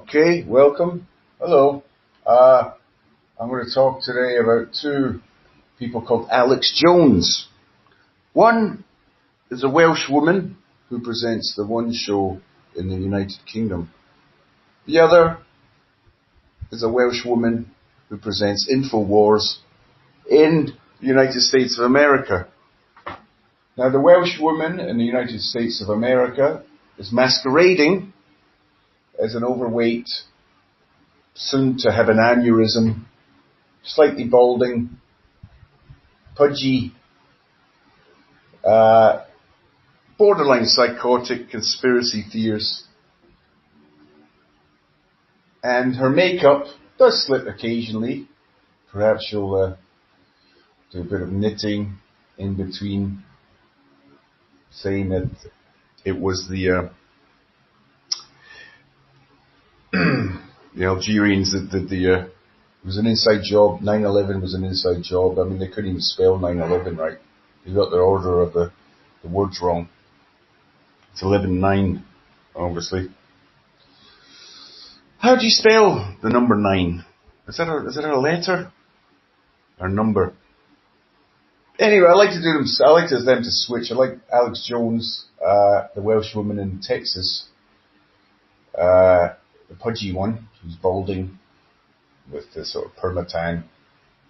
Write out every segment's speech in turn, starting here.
Okay, welcome. Hello. I'm going to talk today about two people called Alex Jones. One is a Welsh woman who presents the One Show in the United Kingdom. The other is a Welsh woman who presents InfoWars in the United States of America. Now, the Welsh woman in the United States of America is masquerading as an overweight, soon to have an aneurysm, slightly balding, pudgy, borderline psychotic conspiracy theorist. And her makeup does slip occasionally. Perhaps she'll do a bit of knitting in between, saying that it was the Algerians that did it was an inside job. 9/11 was an inside job. I mean, they couldn't even spell 9/11 right. They got their order of the words wrong. It's 11/9, obviously. How do you spell the number 9? Is that a letter or number? Anyway, I like them to switch. I like Alex Jones, the Welsh woman in Texas, the pudgy one, who's balding with the sort of permatan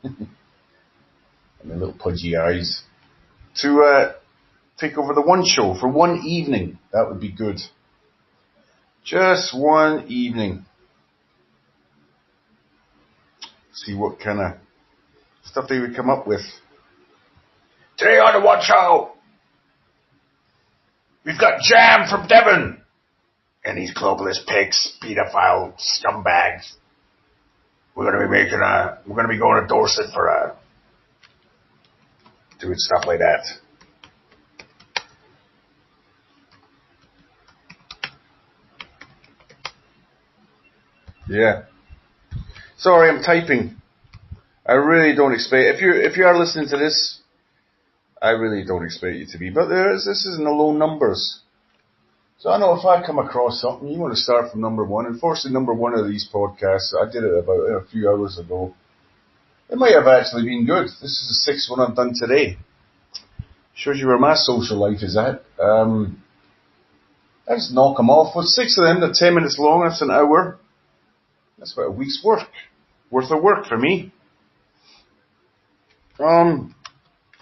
and the little pudgy eyes, to take over the One Show for one evening. That would be good. Just one evening. See what kind of stuff they would come up with. Today on the One Show, we've got Jam from Devon and these globalist pigs, pedophile scumbags. We're going to be going to Dorset for doing stuff like that. Yeah. Sorry, I'm typing. I really don't expect, if you are listening to this, I really don't expect you to be, but this is in the low numbers. So I know if I come across something, you want to start from number one. Unfortunately, number one of these podcasts, I did it about a few hours ago. It might have actually been good. This is the sixth one I've done today. Shows you where my social life is at. I just knock them off. With 6 of them, they're 10 minutes long. That's an hour. That's about a week's worth of work for me. I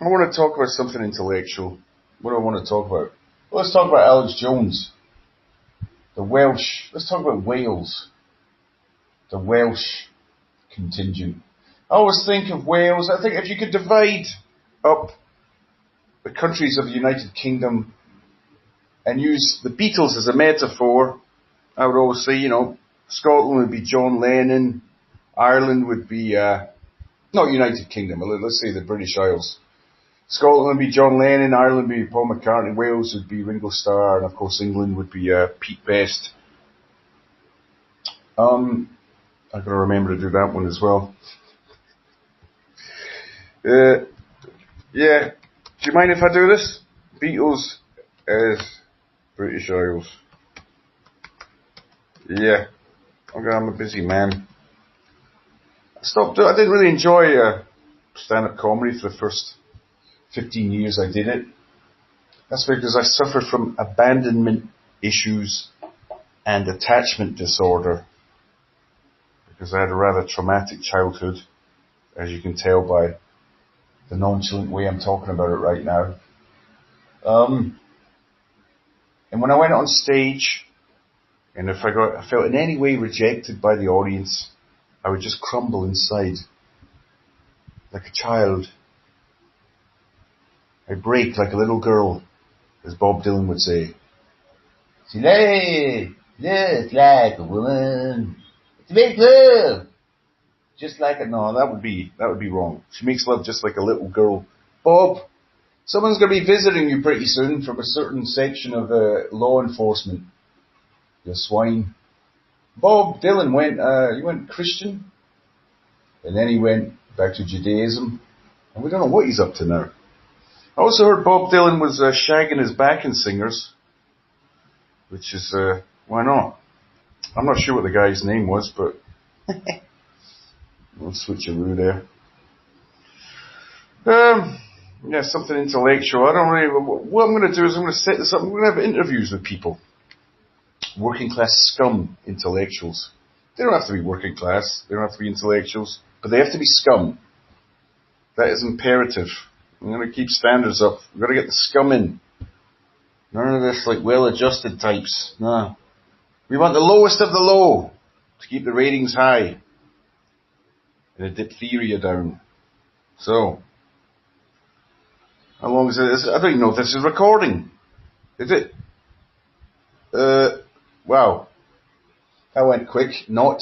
want to talk about something intellectual. What do I want to talk about? Well, let's talk about Alex Jones. The Welsh. Let's talk about Wales. The Welsh contingent. I always think of Wales. I think if you could divide up the countries of the United Kingdom and use the Beatles as a metaphor, I would always say, Scotland would be John Lennon. Ireland would be, not United Kingdom, let's say the British Isles. Scotland would be John Lennon, Ireland would be Paul McCartney, Wales would be Ringo Starr, and of course England would be Pete Best. I've got to remember to do that one as well. Yeah. Do you mind if I do this? Beatles as British Isles. Yeah. I'm a busy man. I didn't really enjoy stand-up comedy for the first 15 years I did it. That's because I suffered from abandonment issues and attachment disorder. Because I had a rather traumatic childhood, as you can tell by the nonchalant way I'm talking about it right now. And when I went on stage, and if I felt in any way rejected by the audience, I would just crumble inside, like a child. I'd break like a little girl, as Bob Dylan would say. She just like a woman. It's a big love. Just like no, that would be wrong. She makes love just like a little girl. Bob, someone's going to be visiting you pretty soon from a certain section of law enforcement. You swine. Bob Dylan went Christian, and then he went back to Judaism, and we don't know what he's up to now. I also heard Bob Dylan was shagging his backing singers, which is, why not? I'm not sure what the guy's name was, but we'll switcheroo there. Yeah, something intellectual. I don't really. What I'm going to do is I'm going to set this up. We're going to have interviews with people, working class scum intellectuals. They don't have to be working class. They don't have to be intellectuals, but they have to be scum. That is imperative. I'm going to keep standards up. We've got to get the scum in. None of this like well-adjusted types. No. We want the lowest of the low to keep the ratings high and the diphtheria down. So, how long is it? I don't even know if this is recording. Is it? Wow. That went quick. Not.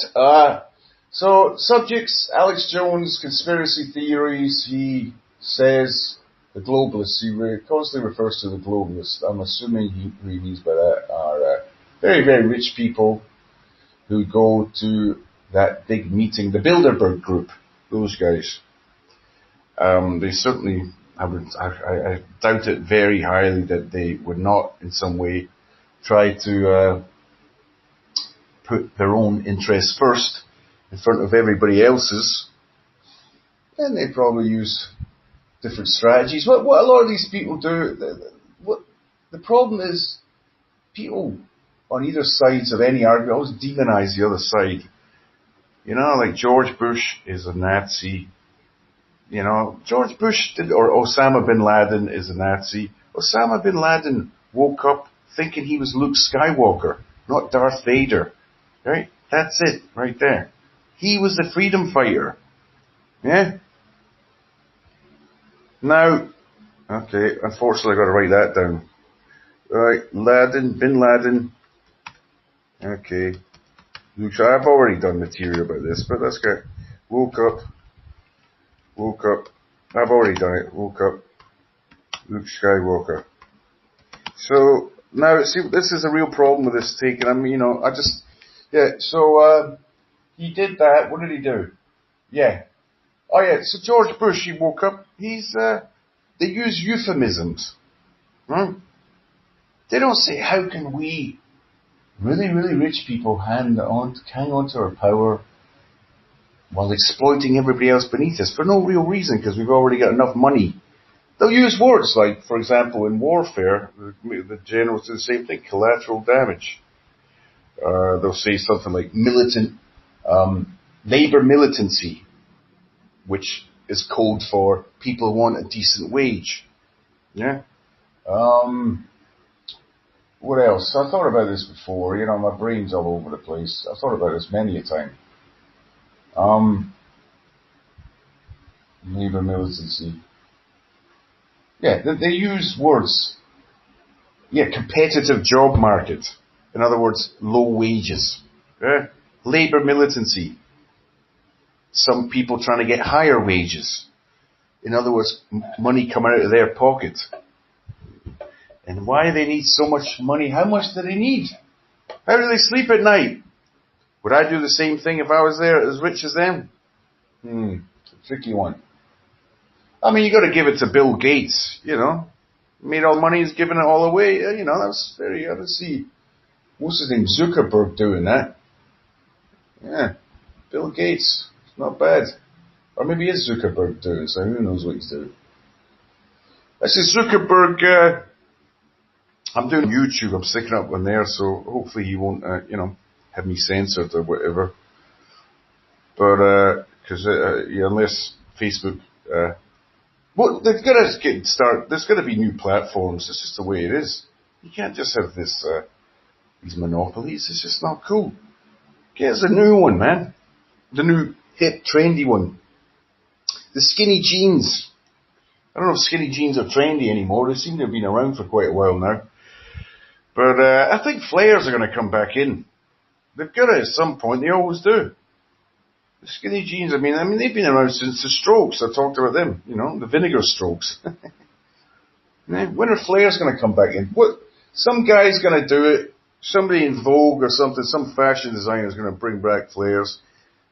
So, subjects, Alex Jones, conspiracy theories, he says the globalists, he constantly refers to the globalists. I'm assuming who he means by that are very, very rich people who go to that big meeting, the Bilderberg Group, those guys. They certainly, I doubt it very highly that they would not in some way try to put their own interests first in front of everybody else's. And they probably use different strategies. What a lot of these people do, the problem is people on either sides of any argument always demonize the other side. You know, like George Bush is a Nazi. You know, George Bush or Osama bin Laden is a Nazi. Osama bin Laden woke up thinking he was Luke Skywalker, not Darth Vader. Right? That's it, right there. He was the freedom fighter. Yeah? Now, okay, unfortunately I've got to write that down. Right, bin Laden. Okay. Luke, I've already done material about this, but that's good. Woke up. I've already done it. Woke up. Luke Skywalker. So, now, see, this is a real problem with this take, and I mean, so, he did that. What did he do? Yeah. Oh yeah, so George Bush, he woke up. They use euphemisms. Right? They don't say, how can we, really, really rich people, hang on to our power while exploiting everybody else beneath us for no real reason, because we've already got enough money. They'll use words like, for example, in warfare, the generals do the same thing, collateral damage. They'll say something like militant, labor militancy, which is code for people who want a decent wage. Yeah? What else? I thought about this before. You know, my brain's all over the place. I've thought about this many a time. Labor militancy. Yeah, they use words. Yeah, competitive job market. In other words, low wages. Yeah? Labor militancy. Some people trying to get higher wages. In other words, money coming out of their pocket. And why do they need so much money? How much do they need? How do they sleep at night? Would I do the same thing if I was there as rich as them? It's a tricky one. I mean, you got to give it to Bill Gates, you know. Made all the money, he's giving it all away. You know, that's very, I don't see, what's his name, Zuckerberg doing that. Yeah, Bill Gates, it's not bad. Or maybe it's Zuckerberg doing, so who knows what he's doing. Actually, Zuckerberg, I'm doing YouTube, I'm sticking up on there, so hopefully he won't, have me censored or whatever. But, cause, unless Facebook, well, they've got to start, there's got to be new platforms, it's just the way it is. You can't just have this, these monopolies, it's just not cool. Get us a new one, man. The new, hip, trendy one. The skinny jeans. I don't know if skinny jeans are trendy anymore, they seem to have been around for quite a while now. But, I think flares are going to come back in. They've got to at some point, they always do. The skinny jeans, I mean, they've been around since the Strokes. I talked about them, you know, the Vinegar Strokes. When are flares going to come back in? What? Some guy's going to do it. Somebody in Vogue or something, some fashion designer is going to bring back flares.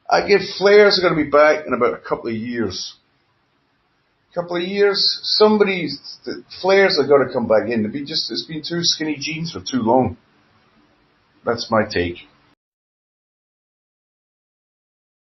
I give flares are going to be back in about a couple of years. Flares are going to come back in. It's been too skinny jeans for too long. That's my take.